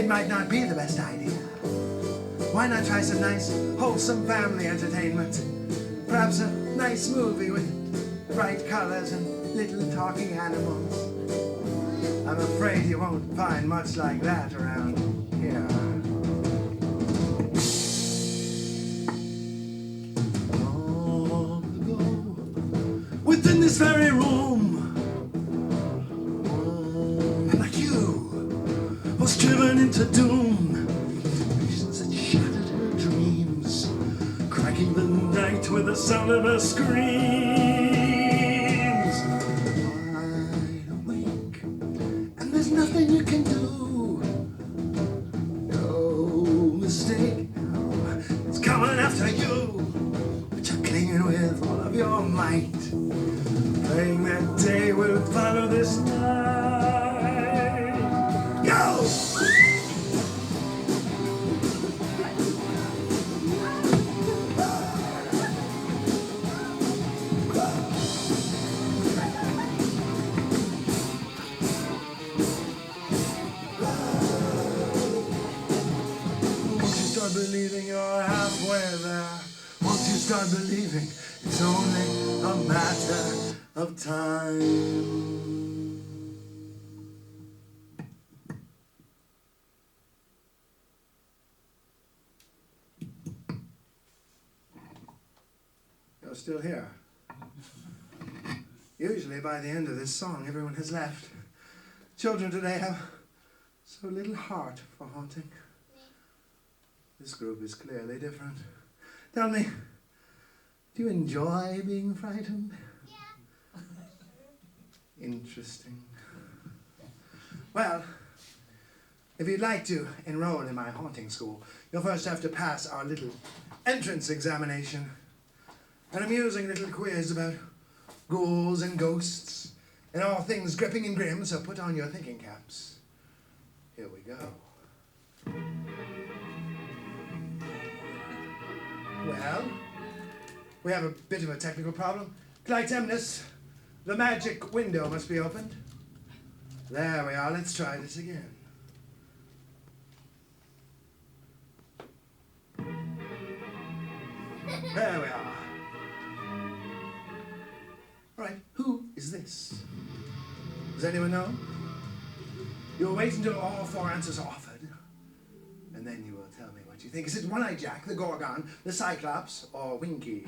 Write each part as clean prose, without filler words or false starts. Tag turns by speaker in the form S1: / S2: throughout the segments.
S1: might not be the best idea. Why not try some nice, wholesome family entertainment? Perhaps a nice movie with bright colors and little talking animals. I'm afraid you won't find much like that around here. Long ago, within this very room, like you, was driven into doom. Visions that shattered her dreams, cracking the night with the sound of her screams. Wide awake, and there's nothing you can do. No mistake, no, it's coming after you. But you're clinging with all of your might, praying that day will follow this night. Go! Believing you're halfway there. Once you start believing, it's only a matter of time. You're still here. Usually by the end of this song, everyone has left. Children today have so little heart for haunting. This group is clearly different. Tell me, do you enjoy being frightened?
S2: Yeah.
S1: Interesting. Well, if you'd like to enroll in my haunting school, you'll first have to pass our little entrance examination. An amusing little quiz about ghouls and ghosts and all things gripping and grim, so put on your thinking caps. Here we go. Well, we have a bit of a technical problem. Clytemnestra, the magic window must be opened. There we are, let's try this again. There we are. All right, who is this? Does anyone know? You'll wait until all four answers are offered, and then you will tell me what you think. Is it One-Eyed Jack, the Gorgon, the Cyclops, or Winky?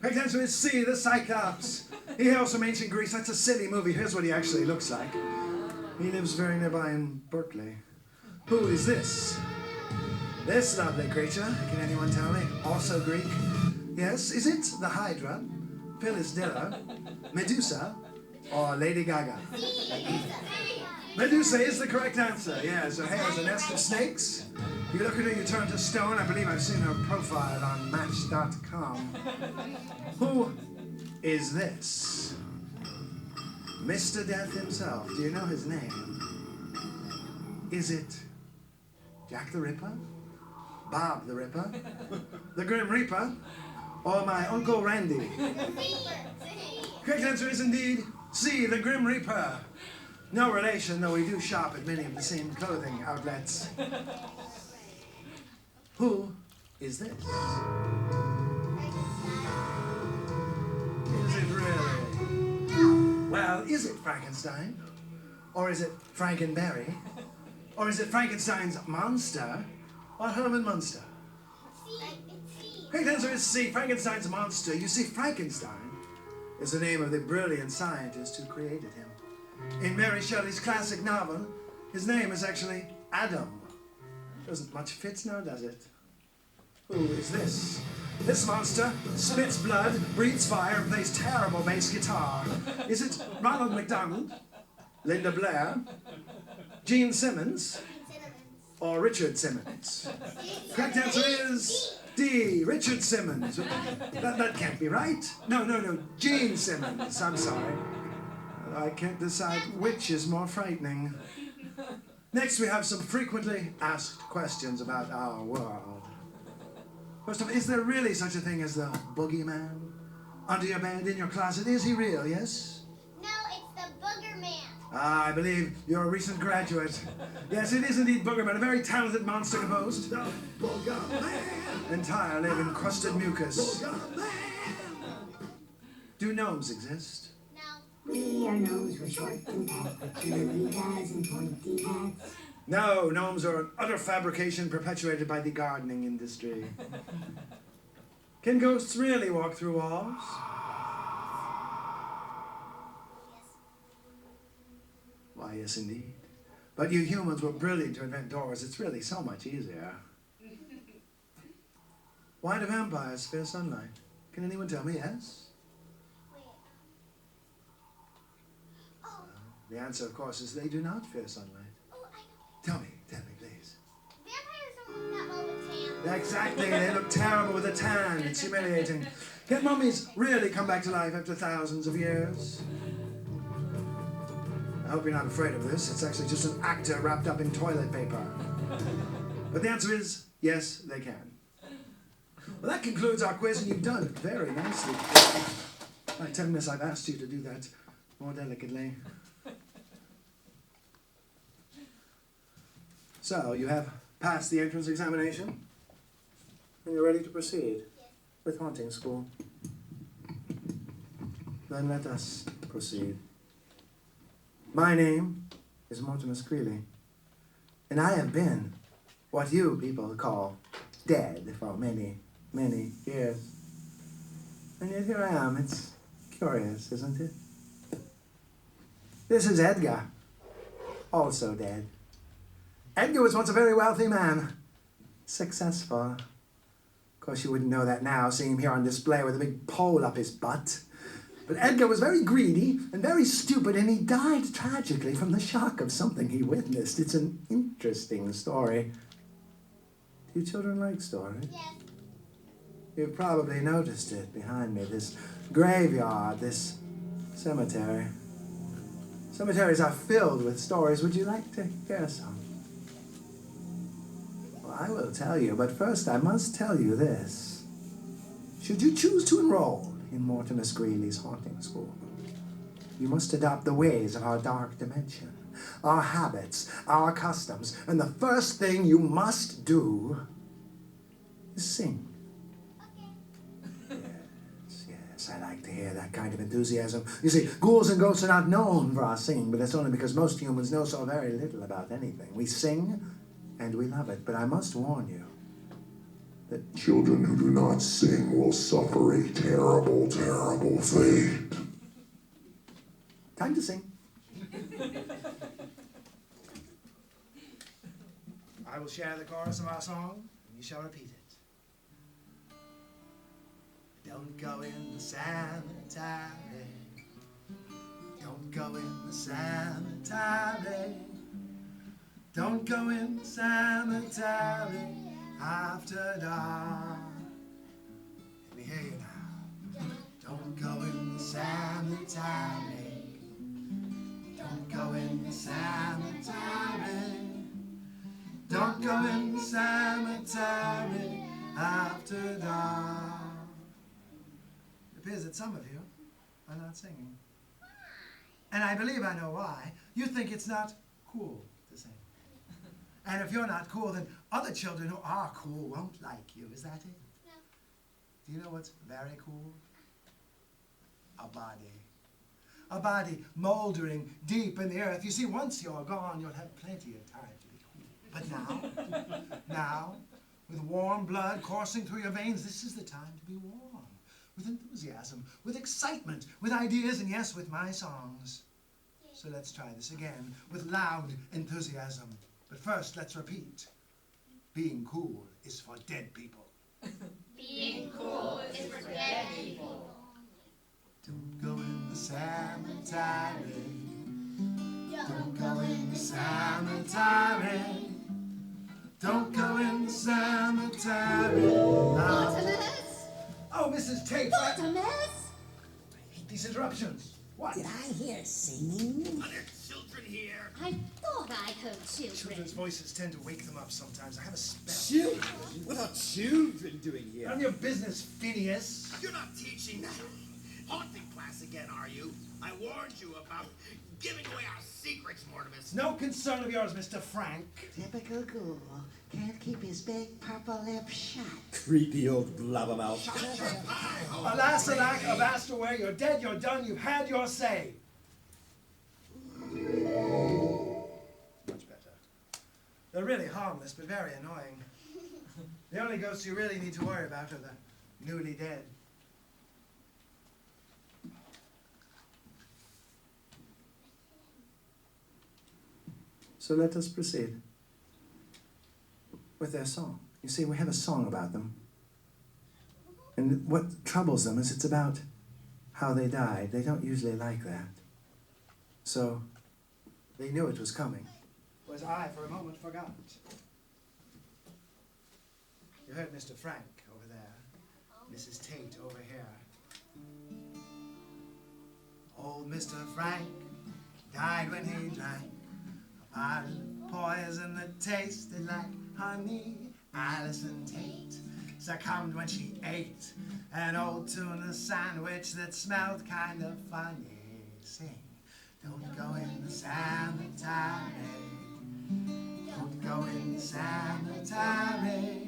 S1: Correct answer is C, the Cyclops. He hails from ancient Greece. That's a silly movie. Here's what he actually looks like. He lives very nearby in Berkeley. Who is this? This lovely creature, can anyone tell me? Also Greek. Yes, is it the Hydra, Phyllis Diller, Medusa, or Lady Gaga? Medusa is the correct answer. Yes, her hair is a nest of snakes. You look at her, you turn to stone. I believe I've seen her profile on Match.com. Who is this? Mr. Death himself. Do you know his name? Is it Jack the Ripper? Bob the Ripper? The Grim Reaper? Or my Uncle Randy? Correct answer is indeed C, the Grim Reaper. No relation, though we do shop at many of the same clothing outlets. Who is this? Is it really? Well, is it Frankenstein? Or is it Frankenberry? Or is it Frankenstein's monster? Or Herman Munster? Correct answer is C, Frankenstein's monster. You see, Frankenstein is the name of the brilliant scientist who created him. In Mary Shelley's classic novel, his name is actually Adam. Doesn't much fit now, does it? Who is this? This monster spits blood, breathes fire, and plays terrible bass guitar. Is it Ronald McDonald, Linda Blair, Gene Simmons, or Richard Simmons? Correct answer is D, Richard Simmons. That can't be right. No, Gene Simmons. I'm sorry. I can't decide which is more frightening. Next, we have some frequently asked questions about our world. First of all, is there really such a thing as the boogeyman? Under your bed, in your closet, is he real, yes?
S2: No, it's the booger man.
S1: Ah, I believe you're a recent graduate. Yes, it is indeed Boogerman, a very talented monster composed. The Boogerman. Entirely of encrusted mucus. Boogerman. Do gnomes exist?
S2: No. We are gnomes with short and fat, curly eyes and pointy hats.
S1: No, gnomes are an utter fabrication perpetuated by the gardening industry. Can ghosts really walk through walls? Why, yes, indeed. But you humans were brilliant to invent doors. It's really so much easier. Why do vampires fear sunlight? Can anyone tell me? Yes? The answer, of course, is they do not fear sunlight.
S3: Oh, I know.
S1: Tell me, please.
S3: Vampires don't look that well with tan.
S1: Exactly, they look terrible with a tan. It's humiliating. Can mummies really come back to life after thousands of years? I hope you're not afraid of this. It's actually just an actor wrapped up in toilet paper. But the answer is, yes, they can. Well, that concludes our quiz, and you've done it very nicely. I tell Miss, I've asked you to do that more delicately. So, you have passed the entrance examination, and you're ready to proceed with haunting school. Then let us proceed. My name is Mortimus Greely, and I have been what you people call dead for many, many years. And yet here I am. It's curious, isn't it? This is Edgar, also dead. Edgar was once a very wealthy man. Successful. Of course, you wouldn't know that now, seeing him here on display with a big pole up his butt. But Edgar was very greedy and very stupid, and he died tragically from the shock of something he witnessed. It's an interesting story. Do you children like stories?
S3: Yes.
S1: You've probably noticed it behind me, this graveyard, this cemetery. Cemeteries are filled with stories. Would you like to hear some? Well, I will tell you, but first I must tell you this. Should you choose to enroll in Mortimus Greely's haunting school, you must adopt the ways of our dark dimension, our habits, our customs, and the first thing you must do is sing. Yes, I like to hear that kind of enthusiasm. You see, ghouls and ghosts are not known for our singing, but that's only because most humans know so very little about anything. We sing, and we love it, but I must warn you that
S4: children who do not sing will suffer a terrible, terrible fate.
S1: Time to sing. I will share the chorus of our song, and you shall repeat it. Don't go in the cemetery. Don't go in the cemetery. Don't go in the cemetery after dark. Let me hear you now. Don't go in the cemetery. Don't go in the cemetery. Don't go in the cemetery after dark. It appears that some of you are not singing. And I believe I know why. You think it's not cool to sing. And if you're not cool, then other children who are cool won't like you. Is that it?
S3: No.
S1: Do you know what's very cool? A body. A body moldering deep in the earth. You see, once you're gone, you'll have plenty of time to be cool. But now, with warm blood coursing through your veins, this is the time to be warm. With enthusiasm, with excitement, with ideas, and yes, with my songs. So let's try this again, with loud enthusiasm. But first, let's repeat. Being cool is for dead people.
S3: Being cool is for dead people.
S1: Don't go in the cemetery. Don't go in the cemetery. Don't go in the cemetery.
S3: Mortimus!
S1: Oh, Mrs. Tate.
S3: Mortimus!
S1: I hate these interruptions. What?
S2: Did I hear singing?
S1: Are there children here?
S3: I thought I heard children.
S1: Children's voices tend to wake them up sometimes. I have a spell.
S5: Children? What are children doing here?
S1: None of your business, Phineas.
S5: You're not teaching that. haunting class again, are you? I warned you about giving away our secrets, Mortimus.
S1: No concern of yours, Mr. Frank.
S6: Typical ghoul. Can't keep his big purple lips shut.
S7: Creepy old blabbermouth.
S1: Alas, alack, avast away. You're dead, you're done, you've had your say. Much better. They're really harmless, but very annoying. The only ghosts you really need to worry about are the newly dead. So let us proceed with their song. You see, we have a song about them. And what troubles them is it's about how they died. They don't usually like that. So they knew it was coming. Whereas I, for a moment, forgot. You heard Mr. Frank over there, Mrs. Tate over here. Old Mr. Frank died when he drank a bottle of poison that tasted like honey. Allison Tate succumbed when she ate an old tuna sandwich that smelled kind of funny. Sing, don't go in the cemetery. Don't go in the cemetery.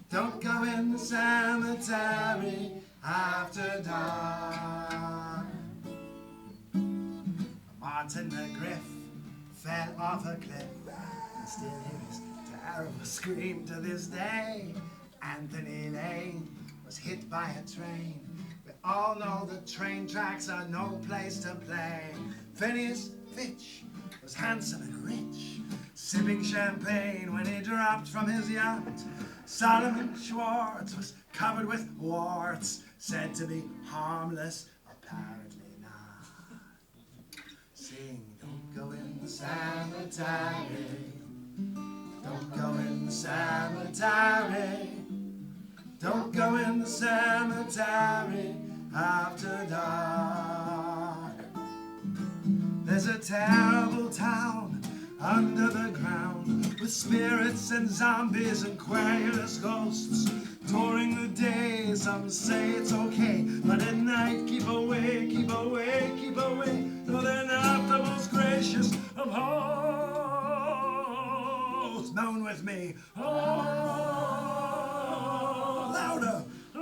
S1: Don't go in the cemetery after dark. Martin McGriff fell off a cliff and still hears terrible scream to this day. Anthony Lane was hit by a train. We all know the train tracks are no place to play. Phineas Fitch was handsome and rich, sipping champagne when he dropped from his yacht. Solomon Schwartz was covered with warts, said to be harmless, apparently not. Sing, don't go in the cemetery. Don't go in the cemetery. Don't go in the cemetery after dark. There's a terrible town under the ground with spirits and zombies and querulous ghosts. During the day, some say it's okay, but at night, keep away, keep away, keep away. No, they're not the most gracious of hosts. Moan with me. Oh, louder. Oh,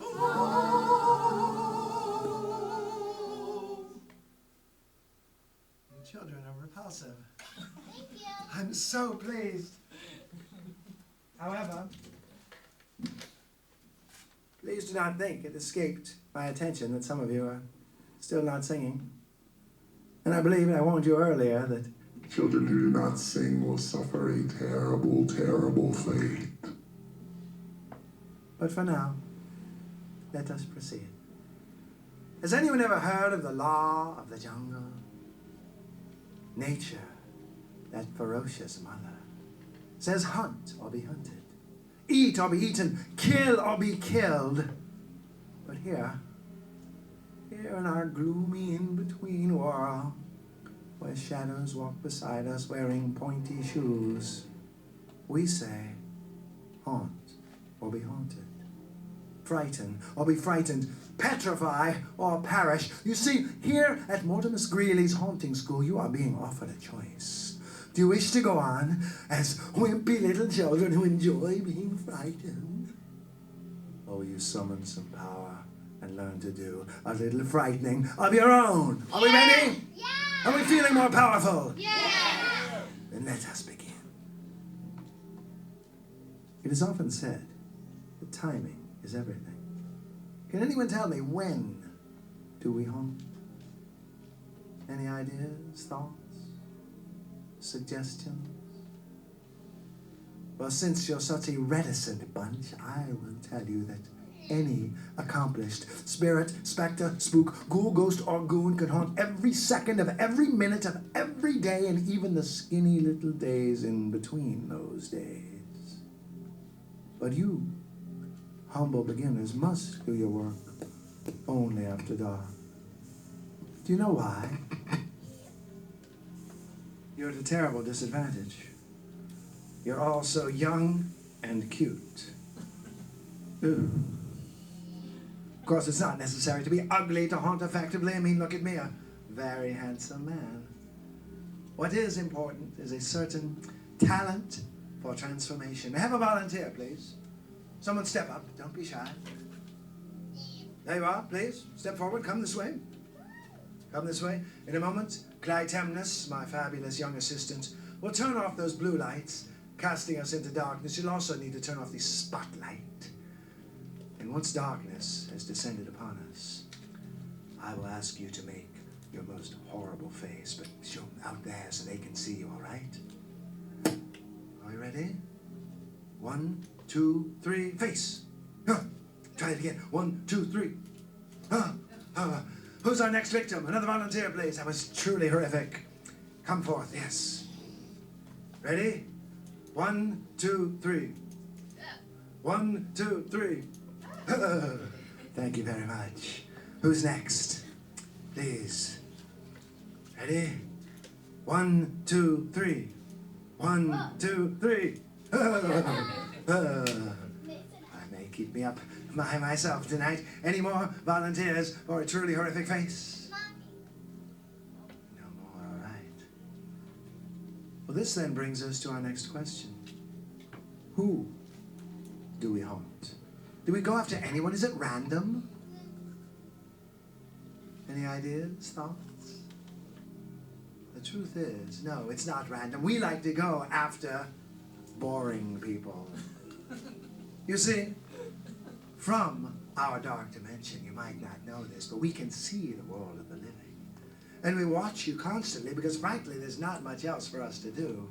S1: oh. You children are repulsive.
S3: Thank you.
S1: I'm so pleased. However, please do not think it escaped my attention that some of you are still not singing. And I believe, and I warned you earlier, that
S4: Children who do not sing will suffer a terrible, terrible fate.
S1: But for now, let us proceed. Has anyone ever heard of the law of the jungle? Nature, that ferocious mother, says hunt or be hunted, eat or be eaten, kill or be killed. But here in our gloomy in-between world, where shadows walk beside us wearing pointy shoes, we say, haunt or be haunted, frighten or be frightened, petrify or perish. You see, here at Mortimus Greely'S haunting school, you are being offered a choice. Do you wish to go on as wimpy little children who enjoy being frightened? Or will you summon some power and learn to do a little frightening of your own? Are we ready?
S3: Yeah.
S1: Are we feeling more powerful?
S3: Yeah.
S1: Then let us begin. It is often said that timing is everything. Can anyone tell me, when do we haunt? Any ideas, thoughts, suggestions? Well, since you're such a reticent bunch, I will tell you that any accomplished spirit, specter, spook, ghoul, ghost, or goon can haunt every second of every minute of every day, and even the skinny little days in between those days. But you, humble beginners, must do your work only after dark. Do you know why? You're at a terrible disadvantage. You're all so young and cute. Ooh. Of course, it's not necessary to be ugly to haunt effectively. I mean, look at me, a very handsome man. What is important is a certain talent for transformation. May I have a volunteer, please? Someone step up. Don't be shy. There you are, please. Step forward. Come this way. Come this way. In a moment, Clytemnestra, my fabulous young assistant, will turn off those blue lights, casting us into darkness. You'll also need to turn off the spotlight. And once darkness has descended upon us, I will ask you to make your most horrible face, but show them out there so they can see you, all right? Are you ready? 1, 2, 3, face. Try it again. 1, 2, 3. Who's our next victim? Another volunteer, please. That was truly horrific. Come forth, yes. Ready? 1, 2, 3. 1, 2, 3. Thank you very much. Who's next? Please. Ready? 1, 2, 3. 1, 2, 3. I may keep me up by myself tonight. Any more volunteers for a truly horrific face? No more, all right. Well, this then brings us to our next question. Who do we haunt? Do we go after anyone? Is it random? Any ideas, thoughts? The truth is, no, it's not random. We like to go after boring people. You see, from our dark dimension, you might not know this, but we can see the world of the living. And we watch you constantly because, frankly, there's not much else for us to do.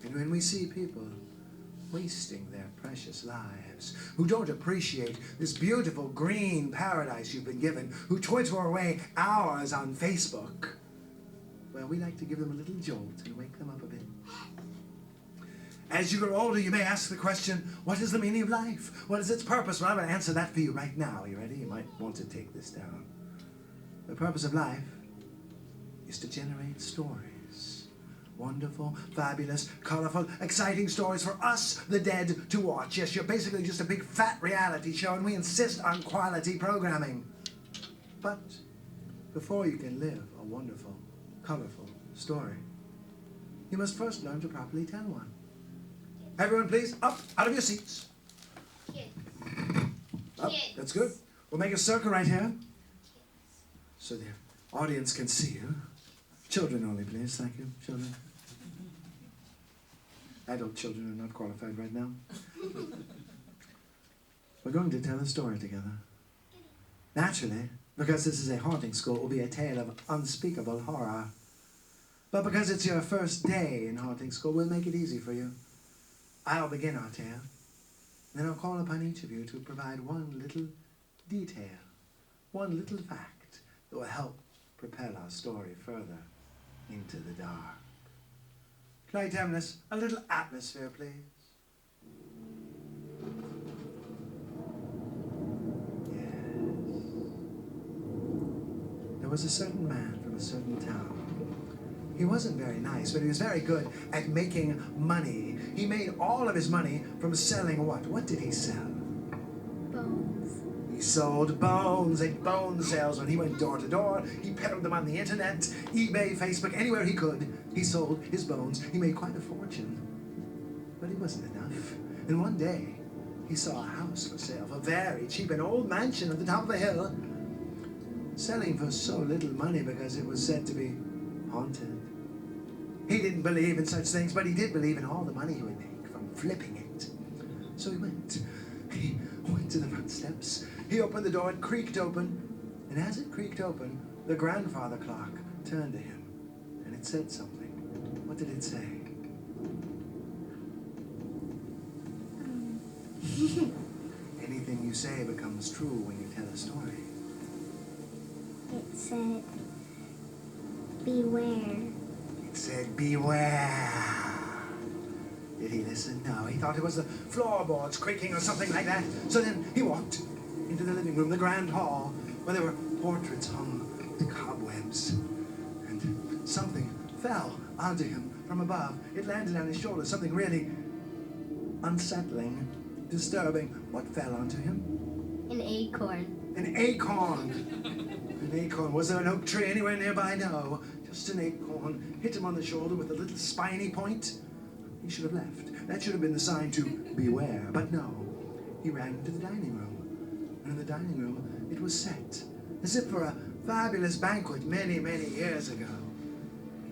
S1: And when we see people wasting their precious lives, who don't appreciate this beautiful green paradise you've been given, who twitter away hours on Facebook, well, we like to give them a little jolt and wake them up a bit. As you grow older, you may ask the question, what is the meaning of life? What is its purpose? Well, I'm going to answer that for you right now. Are you ready? You might want to take this down. The purpose of life is to generate stories. Wonderful, fabulous, colorful, exciting stories for us, the dead, to watch. Yes, you're basically just a big fat reality show, and we insist on quality programming. But before you can live a wonderful, colorful story, you must first learn to properly tell one. Everyone, please, up, out of your seats. Up, that's good. We'll make a circle right here so the audience can see you. Children only, please. Thank you, children. Adult children are not qualified right now. We're going to tell a story together. Naturally, because this is a haunting school, it will be a tale of unspeakable horror. But because it's your first day in haunting school, we'll make it easy for you. I'll begin our tale. Then I'll call upon each of you to provide one little detail, one little fact that will help propel our story further into the dark. Clytemnestra, a little atmosphere, please. Yes. There was a certain man from a certain town. He wasn't very nice, but he was very good at making money. He made all of his money from selling what? What did he sell?
S3: Bones.
S1: He sold bones, a bone salesman. He went door to door. He peddled them on the internet, eBay, Facebook, anywhere he could. He sold his bones. He made quite a fortune. But it wasn't enough. And one day, he saw a house for sale for very cheap, an old mansion at the top of the hill, selling for so little money because it was said to be haunted. He didn't believe in such things, but he did believe in all the money he would make from flipping it. So he went. He went to the front steps. He opened the door. It creaked open. And as it creaked open, the grandfather clock turned to him. And it said something. What did it say? Anything you say becomes true when you tell a story.
S2: It said, beware.
S1: It said, beware. Did he listen? No, he thought it was the floorboards creaking or something like that. So then he walked into the living room, the grand hall, where there were portraits hung to cobwebs. And something fell onto him from above. It landed on his shoulder, something really unsettling. disturbing. What fell onto him?
S3: An acorn.
S1: An acorn. An acorn. Was there an oak tree anywhere nearby? No. Just an acorn. Hit him on the shoulder with a little spiny point. He should have left. That should have been the sign to beware. But no. He ran into the dining room. And in the dining room, it was set. As if for a fabulous banquet many, many years ago.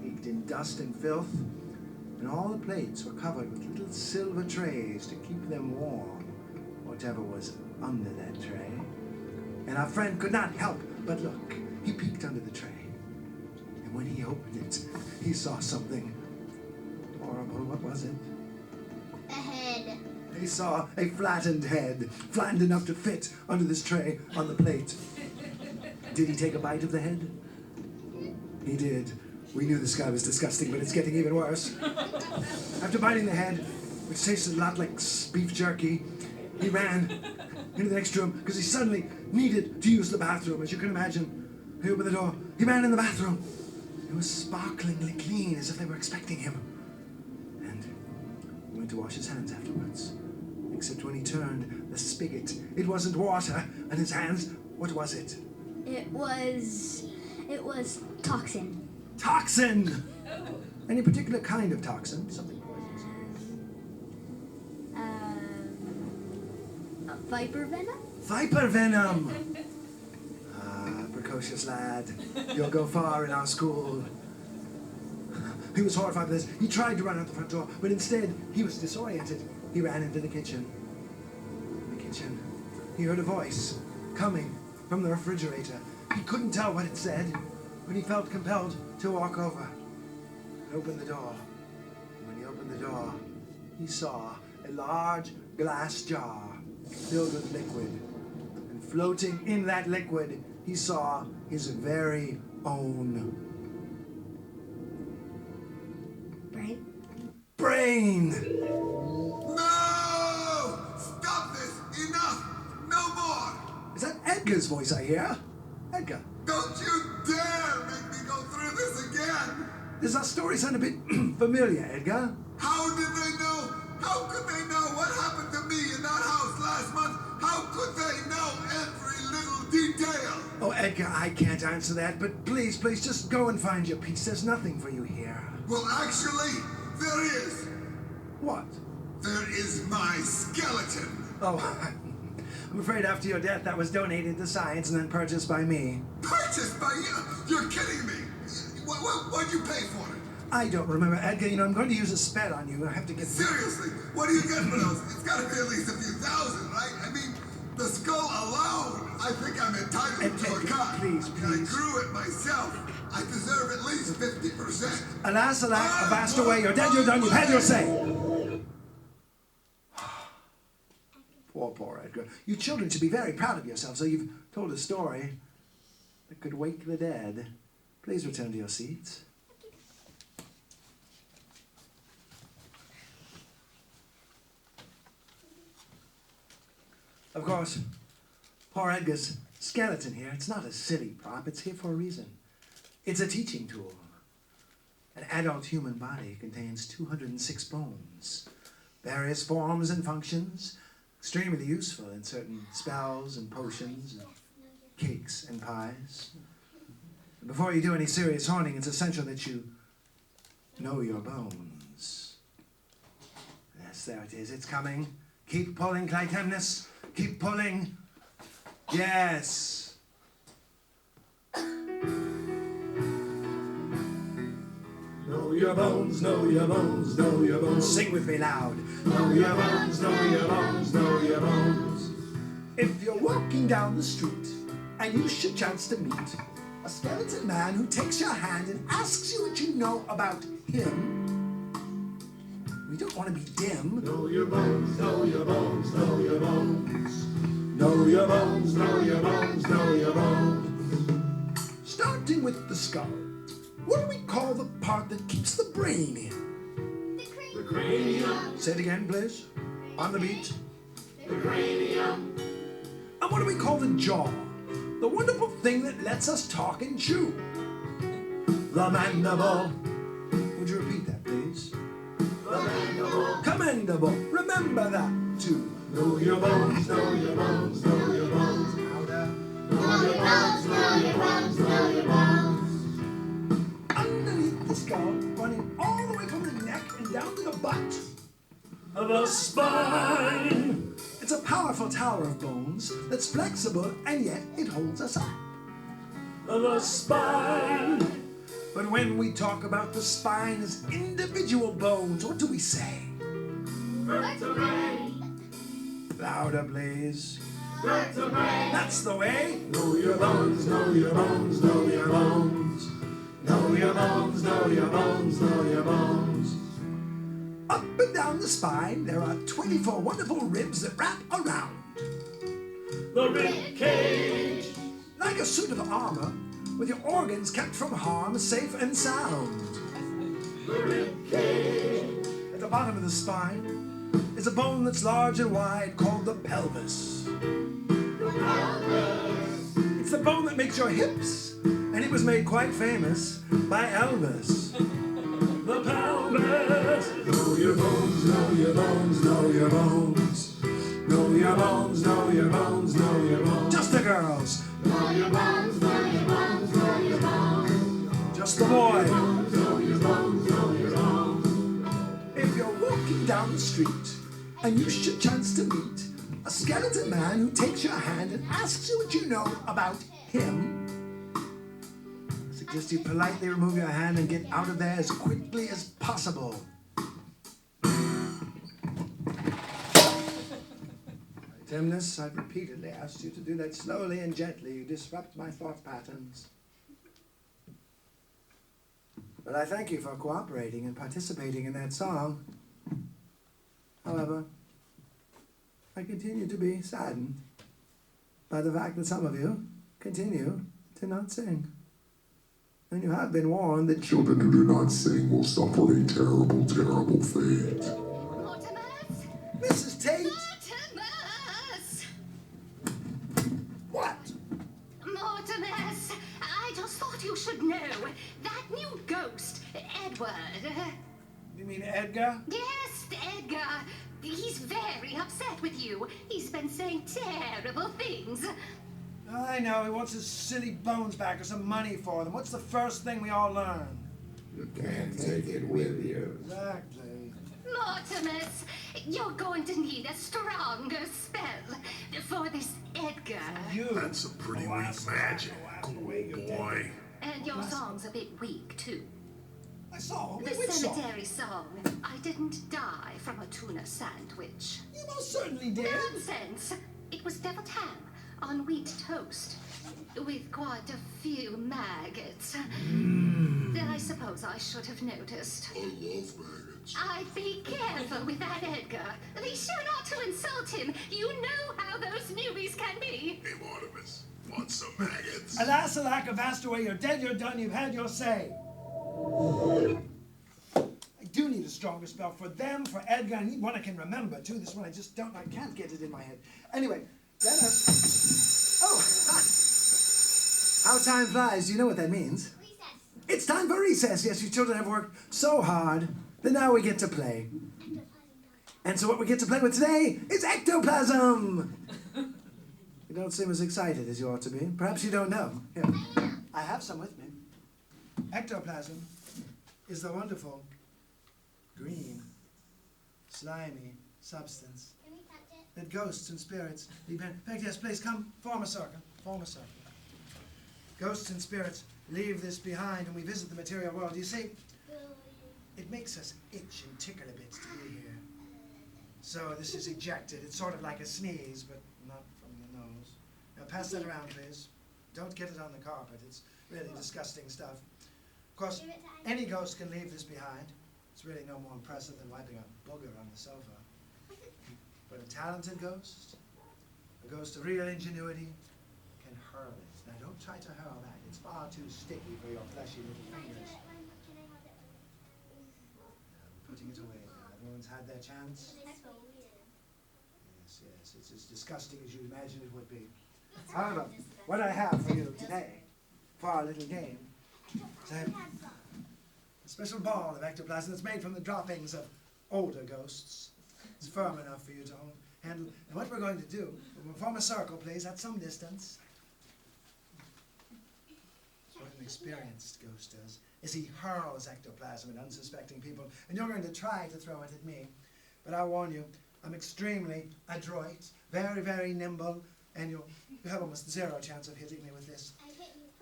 S1: Caked in dust and filth. And all the plates were covered with little silver trays to keep them warm. Whatever was under that tray. And our friend could not help but look. He peeked under the tray. And when he opened it, he saw something horrible. What was it?
S3: A head.
S1: He saw a flattened head, flattened enough to fit under this tray on the plate. Did he take a bite of the head? He did. We knew this guy was disgusting, but it's getting even worse. After biting the head, which tasted a lot like beef jerky, he ran into the next room because he suddenly needed to use the bathroom. As you can imagine, he opened the door. He ran in the bathroom. It was sparklingly clean, as if they were expecting him. And he went to wash his hands afterwards. Except when he turned the spigot, it wasn't water. And his hands, what was it?
S3: It was toxin.
S1: Toxin! Any particular kind of toxin? Something poisonous.
S3: Viper venom?
S1: Viper venom! Ah, precocious lad. You'll go far in our school. He was horrified by this. He tried to run out the front door, but instead, he was disoriented. He ran into the kitchen. In the kitchen, he heard a voice coming from the refrigerator. He couldn't tell what it said, but he felt compelled to walk over and open the door. And when he opened the door, he saw a large glass jar filled with liquid. And floating in that liquid, he saw his very own brain.
S5: No! Stop this! Enough! No more!
S1: Is that Edgar's voice I hear? Edgar,
S5: Don't you dare make me go through this again!
S1: does our story sound a bit familiar, Edgar?
S5: How did they know? How could they know what happened to me in that house last month? How could they know every little detail?
S1: Oh, Edgar, I can't answer that, but please, just go and find your peace. There's nothing for you here.
S5: Well, actually, there is.
S1: What?
S5: There is my skeleton.
S1: Oh, I'm afraid after your death that was donated to science and then purchased by me.
S5: Purchased by you? You're kidding me. What'd you pay for it?
S1: I don't remember, Edgar. You know, I'm going to use a spell on you. I have to get...
S5: Seriously, what do you get for those? It's got to be at least a few thousand, right? I mean, the skull alone, I think I'm entitled to a cut.
S1: Please.
S5: I grew it myself. I deserve at least 50%.
S1: Alas, avast away. You're dead, you're done. You've had your say. Poor Edgar. You children should be very proud of yourselves, so you've told a story that could wake the dead. Please return to your seats. Of course, poor Edgar's skeleton here, it's not a silly prop. It's here for a reason. It's a teaching tool. An adult human body contains 206 bones, various forms and functions, extremely useful in certain spells and potions and cakes and pies. And before you do any serious haunting, it's essential that you know your bones. Yes, there it is. It's coming. Keep pulling, Clytemnestra. Keep pulling. Yes.
S7: Know your bones, know your bones, know your bones.
S1: Sing with me loud.
S7: Know your bones, know your bones, know your bones.
S1: If you're walking down the street and you should chance to meet a skeleton man who takes your hand and asks you what you know about him, we don't want to be dim.
S7: Know your bones, know your bones, know your bones. Know your bones, know your bones, know your bones.
S1: Starting with the skull, what do we call the part that keeps the brain in?
S7: The cranium,
S1: Say it again, please. On the beat.
S7: the cranium.
S1: And what do we call the jaw? The wonderful thing that lets us talk and chew. The mandible. Would you repeat that, please?
S7: The mandible.
S1: Commendable. Remember that, too.
S7: Know your bones, know your bones, know your bones.
S1: Louder.
S3: Know your bones, know your bones, know your bones.
S1: Underneath the skull, running all the way from the neck and down to the butt.
S7: The spine.
S1: It's a powerful tower of bones that's flexible and yet it holds us up.
S7: The spine.
S1: But when we talk about the spine as individual bones, what do we say?
S7: Vertebrae.
S1: Louder, please.
S7: Vertebrae.
S1: That's the way.
S7: Know your bones, know your bones, know your bones. Know your bones, know your bones, know your bones.
S1: Up and down the spine, there are 24 wonderful ribs that wrap around.
S7: The rib cage.
S1: Like a suit of armor, with your organs kept from harm, safe and sound.
S7: The rib cage.
S1: At the bottom of the spine is a bone that's large and wide called the pelvis.
S7: The pelvis.
S1: It's the bone that makes your hips, and it was made quite famous by Elvis.
S7: The pelvis. Know your bones, know your bones, know your bones. Know your bones, know your bones, know your bones.
S1: Just the girls,
S3: Know your bones, know your bones, know your bones.
S1: just the boy.
S7: Know your bones, know your bones.
S1: If you're walking down the street and you should chance to meet a skeleton man who takes your hand and asks you what you know about him, I suggest you politely remove your hand and get out of there as quickly as possible. Timness, I've repeatedly asked you to do that slowly and gently. You disrupt my thought patterns. But I thank you for cooperating and participating in that song. However, I continue to be saddened by the fact that some of you continue to not sing. And you have been warned that
S4: Children who do not sing will suffer a terrible, terrible fate.
S3: Mortimus!
S1: Mrs. Tate,
S3: Mortimus!
S1: what?
S3: Mortimus! I just thought you should know. That new ghost, Edward.
S1: You mean Edgar?
S3: Yes, Edgar. He's very upset with you. He's been saying terrible things.
S1: I know, he wants his silly bones back or some money for them. What's the first thing we all learn?
S4: You can't take it with you.
S1: Exactly.
S3: Mortimus, you're going to need a stronger spell for this Edgar.
S1: You.
S5: That's some pretty weak magic, cool boy.
S3: And your song's a bit weak, too.
S1: I saw.
S3: The
S1: Which song?
S3: cemetery song, I didn't die from a tuna sandwich.
S1: You most certainly did.
S3: Nonsense! It was deviled ham on wheat toast with quite a few maggots. I suppose I should have noticed.
S5: I love maggots.
S3: I'd be careful with that Edgar. Be sure not to insult him. You know how those newbies can be.
S5: Hey, Mortimus, want some maggots?
S1: Alas, alack, avast away, you're dead, you're done, you've had your say. I do need a stronger spell for them, for Edgar. I need one I can remember, too. This one I just don't, I can't get it in my head. Anyway, let us... Oh, how time flies. Do you know what that means?
S3: Recess.
S1: It's time for recess. Yes, you children have worked so hard that now we get to play. And so what we get to play with today is ectoplasm. You don't seem as excited as you ought to be. Perhaps you don't know. Here, I have some with me. Ectoplasm is the wonderful green, slimy substance
S3: Can we touch it?
S1: that ghosts and spirits leave behind. In fact, yes, please come, form a circle. Form a circle. Ghosts and spirits leave this behind and we visit the material world. You see, it makes us itch and tickle a bit to be here. So this is ejected. It's sort of like a sneeze, but not from the nose. Now pass that around, please. Don't get it on the carpet. It's really disgusting stuff. Of course, any ghost can leave this behind. It's really no more impressive than wiping a booger on the sofa. But a talented ghost, a ghost of real ingenuity, can hurl it. Now don't try to hurl that. It's far too sticky for your fleshy little fingers. Putting it away now. Everyone's had their chance. Yes, yes. It's as disgusting as you imagine it would be. However, what I have for you today, for our little game, is a special ball of ectoplasm that's made from the droppings of older ghosts. It's firm enough for you to hold. handle. And what we're going to do, we'll form a circle, please, at some distance. What an experienced ghost does is he hurls ectoplasm at unsuspecting people, and you're going to try to throw it at me. But I warn you, I'm extremely adroit, very, very nimble, and you have almost zero chance of hitting me with this.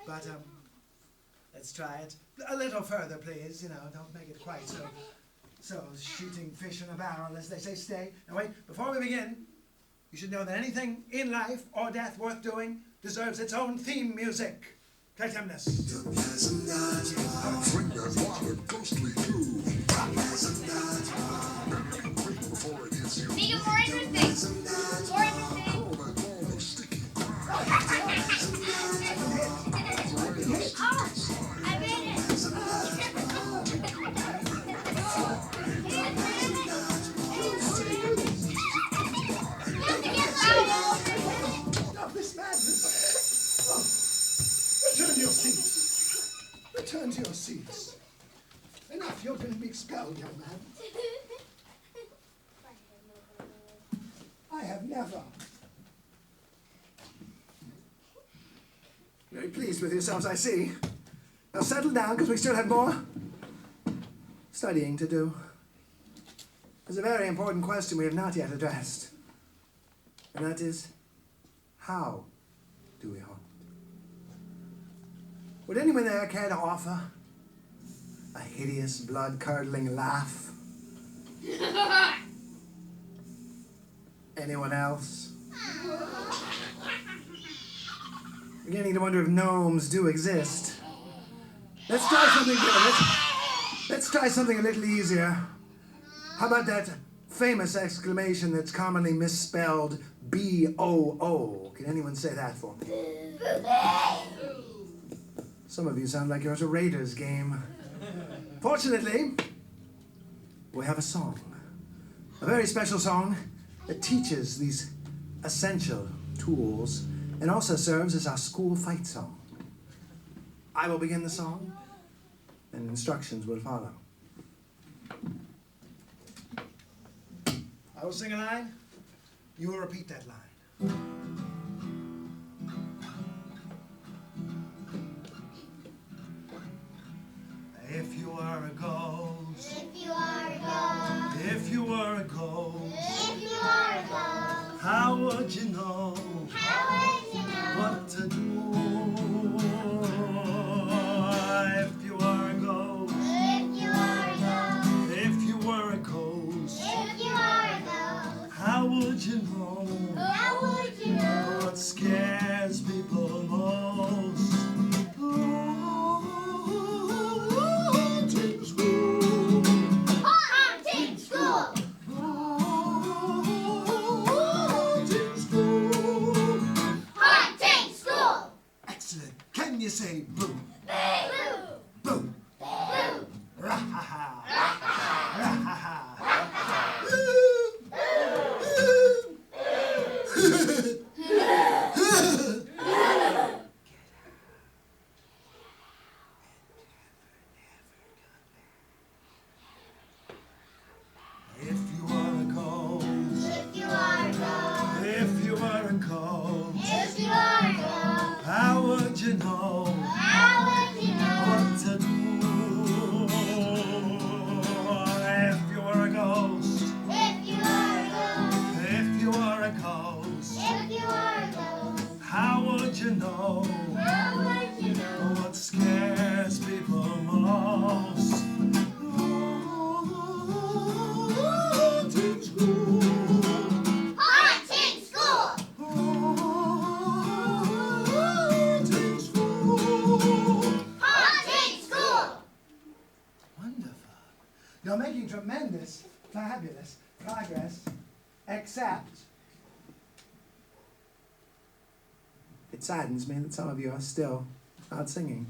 S1: But let's try it. A little further, please. You know, don't make it quite so shooting fish in a barrel, as they say. Stay. Now wait, before we begin, you should know that anything in life or death worth doing deserves its own theme music. Clytemnestra.
S4: Bring that wild ghostly groove. Before it hits you.
S8: Make it more interesting. More interesting.
S4: All that ball of sticky
S8: Oh, I made it.
S1: Stop this madness! Oh. Return to your seats. Return to your seats. Enough, you're going to be expelled, young man. I have never. Very pleased with yourselves, I see. Now settle down, because we still have more studying to do. There's a very important question we have not yet addressed. And that is, how do we haunt? Would anyone there care to offer a hideous, blood-curdling laugh? Anyone else? Beginning to wonder if gnomes do exist. Let's try something good. Let's try something a little easier. How about that famous exclamation that's commonly misspelled B-O-O? Can anyone say that for me? Some of you sound like you're at a Raiders game. Fortunately, we have a song. A very special song that teaches these essential tools and also serves as our school fight song. I will begin the song, and instructions will follow. I will sing a line, you will repeat that line. If you are a ghost,
S8: If you are a ghost,
S1: if you are a ghost,
S8: if you are a ghost,
S1: how would you know
S8: how would you know
S1: what to do? If you are a ghost,
S8: if you are a ghost,
S1: if you were a ghost,
S8: if you are a ghost,
S1: how would you know
S8: how would you know
S1: what scares people most? Haunting school.
S8: Haunting school,
S1: Haunting school.
S8: haunting school,
S1: Excellent. Can you say boo?
S8: boo,
S1: Boo.
S8: boo,
S1: Ra-ha-ha. Ra-ha-ha. If you are a ghost,
S8: if you are a ghost,
S1: if you are a ghost,
S8: if you are a ghost,
S1: how would you know
S8: how would you know
S1: what to do? If you are a ghost,
S8: if you are a ghost,
S1: if you are a ghost,
S8: if you are a ghost,
S1: how would you know
S8: how would you know
S1: what scares people most? Haunting school.
S8: haunting school,
S1: Haunting school.
S8: haunting school,
S1: Wonderful. You're making tremendous, fabulous progress, except it saddens me that some of you are still not singing.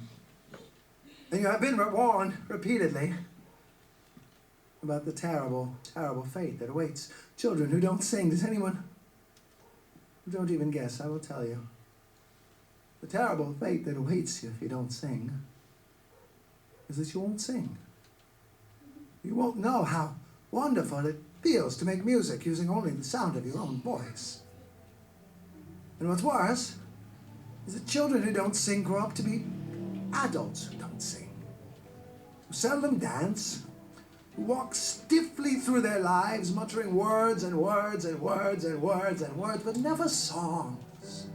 S1: And you have been warned repeatedly about the terrible, terrible fate that awaits children who don't sing. Does anyone? Don't even guess, I will tell you. The terrible fate that awaits you if you don't sing is that you won't sing. You won't know how wonderful it feels to make music using only the sound of your own voice. And what's worse is that children who don't sing grow up to be adults who don't sing, who seldom dance, who walk stiffly through their lives muttering words and words and words and words and words, but never songs.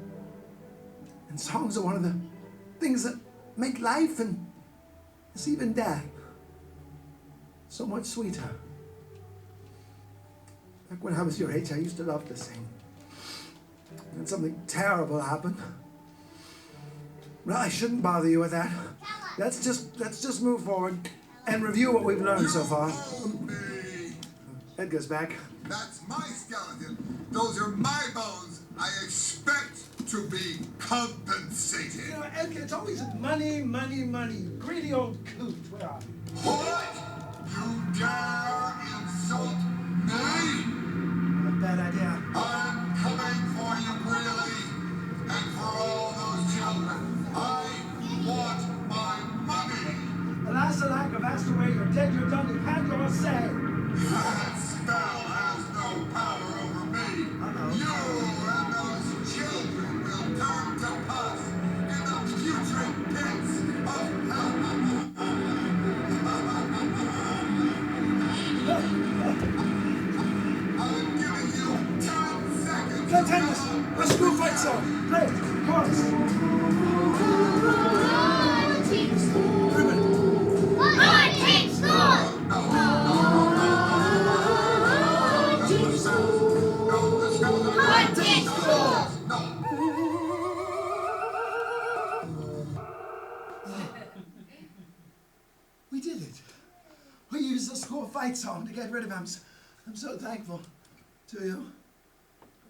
S1: And songs are one of the things that make life and yes, even death so much sweeter. Back when I was your age, I used to love to sing. And then something terrible happened. Well, I shouldn't bother you with that. Let's just move forward and review what we've learned so far.
S5: Me.
S1: Edgar's back.
S5: That's my skeleton. Those are my bones. I expect to be compensated.
S1: You know, Edgar, it's always money, money, money. Greedy old coot. Where are you?
S5: What? You dare insult me?
S1: Not a bad idea.
S5: I'm coming for you, Greely, and for all those children. I want my money.
S1: Alas, alack, avast away, you're dead, you're done, you've had your say.
S5: That spell has no power over me. You and those children will turn to pus in the putrid pits of hell. I'm giving you 10 seconds.
S1: Let's end this. A school fight song. Play it. Chorus.
S8: Hunting school.
S1: Ribbon.
S8: Hunting school. Hunting school.
S1: We did it. We used the school fight song to get rid of him. I'm so thankful to you.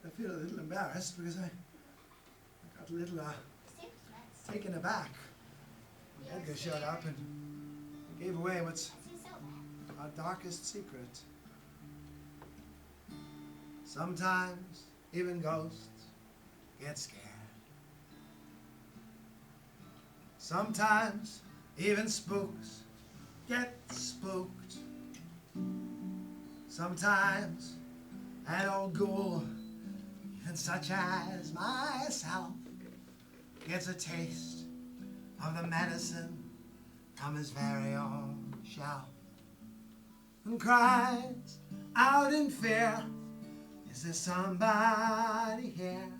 S1: I feel a little embarrassed because I got a little taken aback when Edgar showed up and gave away what's our darkest secret. Sometimes even ghosts get scared. Sometimes even spooks get spooked. Sometimes an old ghoul, even such as myself, gets a taste of the medicine from his very own shelf and cries out in fear, is there somebody here?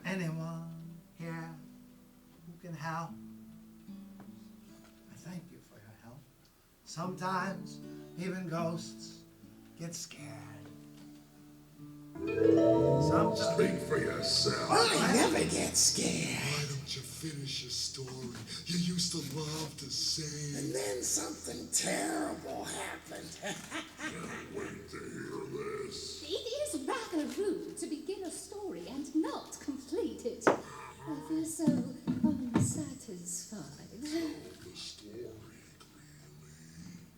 S1: Anyone here who can help? I thank you for your help. Sometimes even ghosts get scared. Sometimes.
S4: Speak for yourself.
S6: I never get scared.
S9: Why don't you finish your story? You used to love to sing.
S6: And then something terrible happened.
S4: Can't wait to hear this.
S3: It is rather rude to begin a story and not complete it. I feel so unsatisfied.
S4: The story,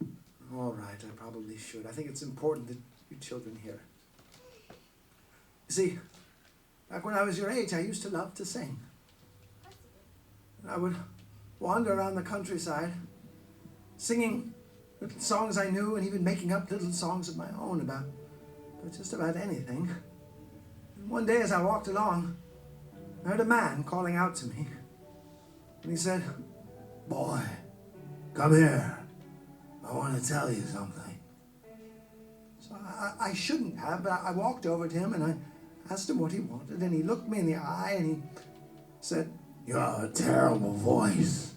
S4: Greely.
S1: All right, I probably should. I think it's important that you children hear. You see, back when I was your age, I used to love to sing. And I would wander around the countryside, singing little songs I knew and even making up little songs of my own about just about anything. And one day as I walked along, I heard a man calling out to me. And he said, "Boy, come here. I want to tell you something." So I shouldn't have, but I walked over to him and I asked him what he wanted, and he looked me in the eye and he said, "You have a terrible voice."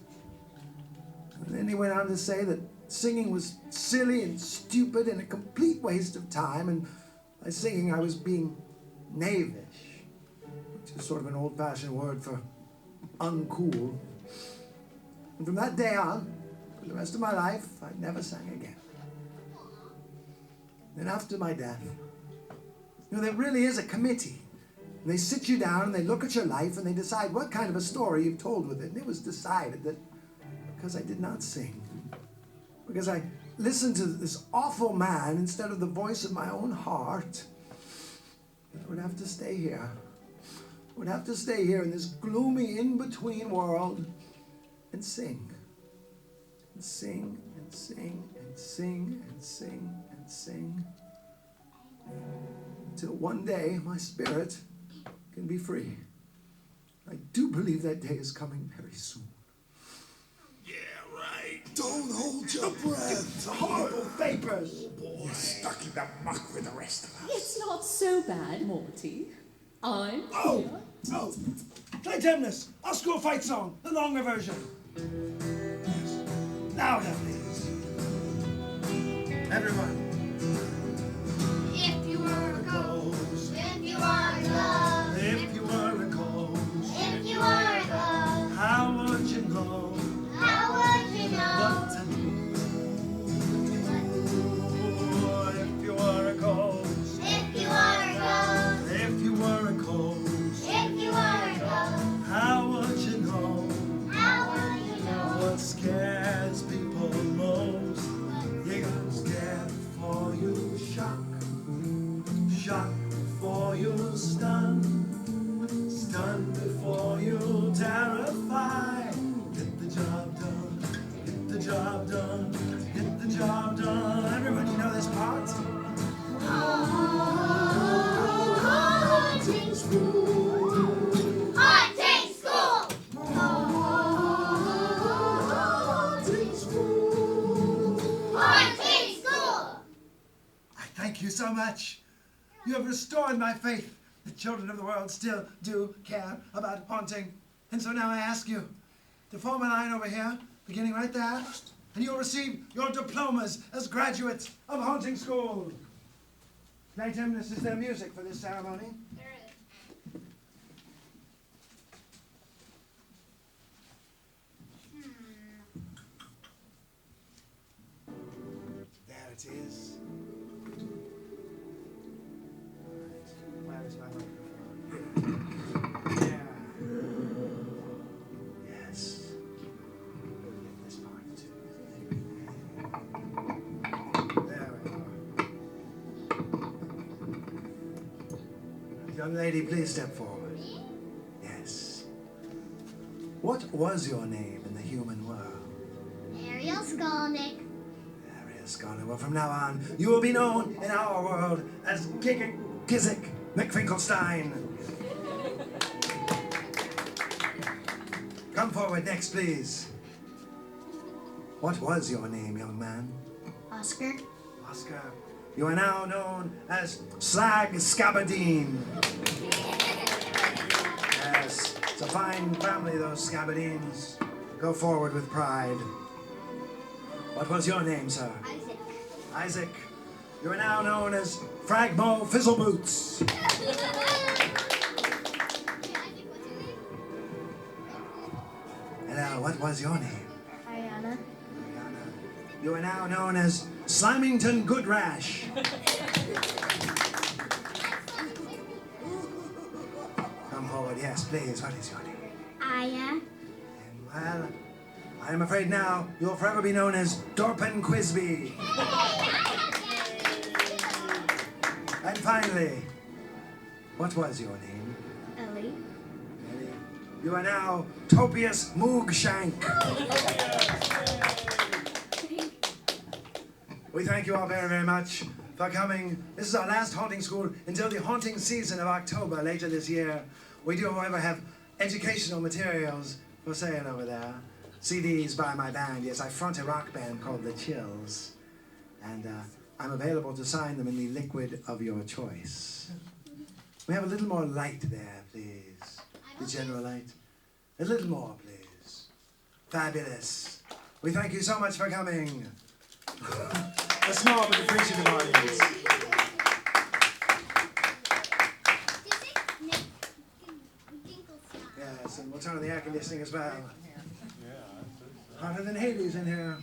S1: And then he went on to say that singing was silly and stupid and a complete waste of time, and by singing I was being knavish, which is sort of an old-fashioned word for uncool. And from that day on, for the rest of my life, I never sang again. Then after my death, you know, there really is a committee. And they sit you down and they look at your life and they decide what kind of a story you've told with it. And it was decided that because I did not sing, because I listened to this awful man instead of the voice of my own heart, I would have to stay here. I would have to stay here in this gloomy in-between world and sing. And sing and sing and sing and sing and and sing. Till one day my spirit can be free. I do believe that day is coming very soon.
S9: Yeah, right. Don't hold your breath.
S1: Horrible vapors!
S9: You're stuck in the muck with the rest of us.
S10: It's not so bad, Morty. I'm
S1: Oh! Clytemnestra, our school fight song, the longer version. Yes. Louder, please. Everyone.
S8: If you were a ghost, if you were a glove,
S1: If you were a ghost,
S8: if you were a glove,
S1: how would you know
S8: how would you know?
S1: what to do? If you were a ghost,
S8: If you were a ghost,
S1: if you were a ghost,
S8: if you were a ghost,
S1: how would you know
S8: how would you know?
S1: what scares people most? You got scared before you shock, shock before you stun, stun before you terrify. Get the job done, get the job done, get the job done. Everybody know this part?
S8: Haunting school, haunting school, haunting school, haunting school.
S1: I thank you so much. You have restored my faith. The children of the world still do care about haunting. And so now I ask you to form a line over here, beginning right there, and you'll receive your diplomas as graduates of haunting school. Clytemnestra, is there music for this ceremony?
S8: There is.
S1: There it is. Where is my microphone? Here. Yes. Get this part too. There we are. Young lady, please step forward. Yes. What was your name in the human world?
S8: Ariel Skolnick.
S1: Well, from now on, you will be known in our world as Kizik McFinkelstein. Come forward next, please. What was your name, young man?
S8: Oscar.
S1: Oscar. You are now known as Slag Scabardine. Yes, it's a fine family, those Scabardines. Go forward with pride. What was your name, sir?
S8: Isaac.
S1: Isaac. You are now known as Fragmo Fizzleboots. Hello, what was your name?
S8: Ariana.
S1: You are now known as Slimington Goodrash. Come forward, yes, please. What is your name?
S8: Aya.
S1: Well, I am afraid now you'll forever be known as Dorpen Quisby. And finally, what was your name?
S8: Ellie.
S1: Ellie. You are now Topius Moogshank. We thank you all very, very much for coming. This is our last haunting school until the haunting season of October later this year. We do, however, have educational materials for sale over there. CDs by my band. Yes, I front a rock band called The Chills. And I'm available to sign them in the liquid of your choice. We have a little more light there, please. The general light. A little more, please. Fabulous. We thank you so much for coming. A small but appreciative audience. Yes, and we'll turn on the air conditioning as well. Hotter than Hades in here.